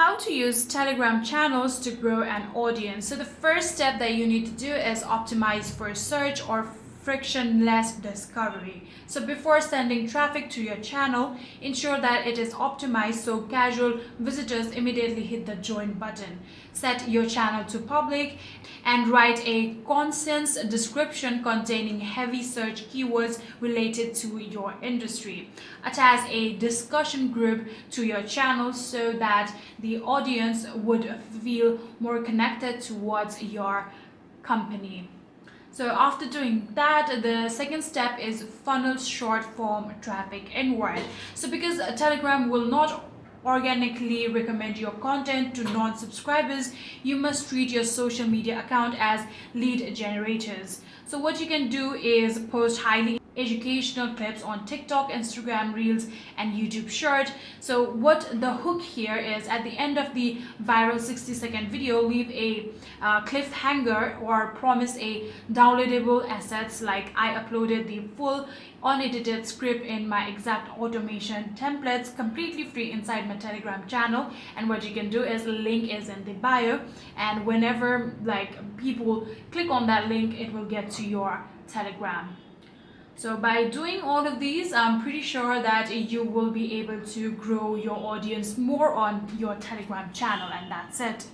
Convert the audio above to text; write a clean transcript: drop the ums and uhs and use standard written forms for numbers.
How to use Telegram channels to grow an audience. So the first step that you need to do is optimize for search or frictionless discovery. So before sending traffic to your channel, ensure that it is optimized so casual visitors immediately hit the join button. Set your channel to public and write a concise description containing heavy search keywords related to your industry. Attach a discussion group to your channel so that the audience would feel more connected towards your company. So after doing that, the second step is funnel short form traffic inward. So because Telegram will not organically recommend your content to non-subscribers, you must treat your social media account as lead generators. So what you can do is post highly educational clips on TikTok, Instagram Reels, and YouTube Short. So what the hook here is, at the end of the viral 60-second video, leave a cliffhanger or promise a downloadable assets like I uploaded the full unedited script in my exact automation templates completely free inside my Telegram channel. And what you can do is link is in the bio, and whenever people click on that link, it will get to your Telegram. So by doing all of these, I'm pretty sure that you will be able to grow your audience more on your Telegram channel, and that's it.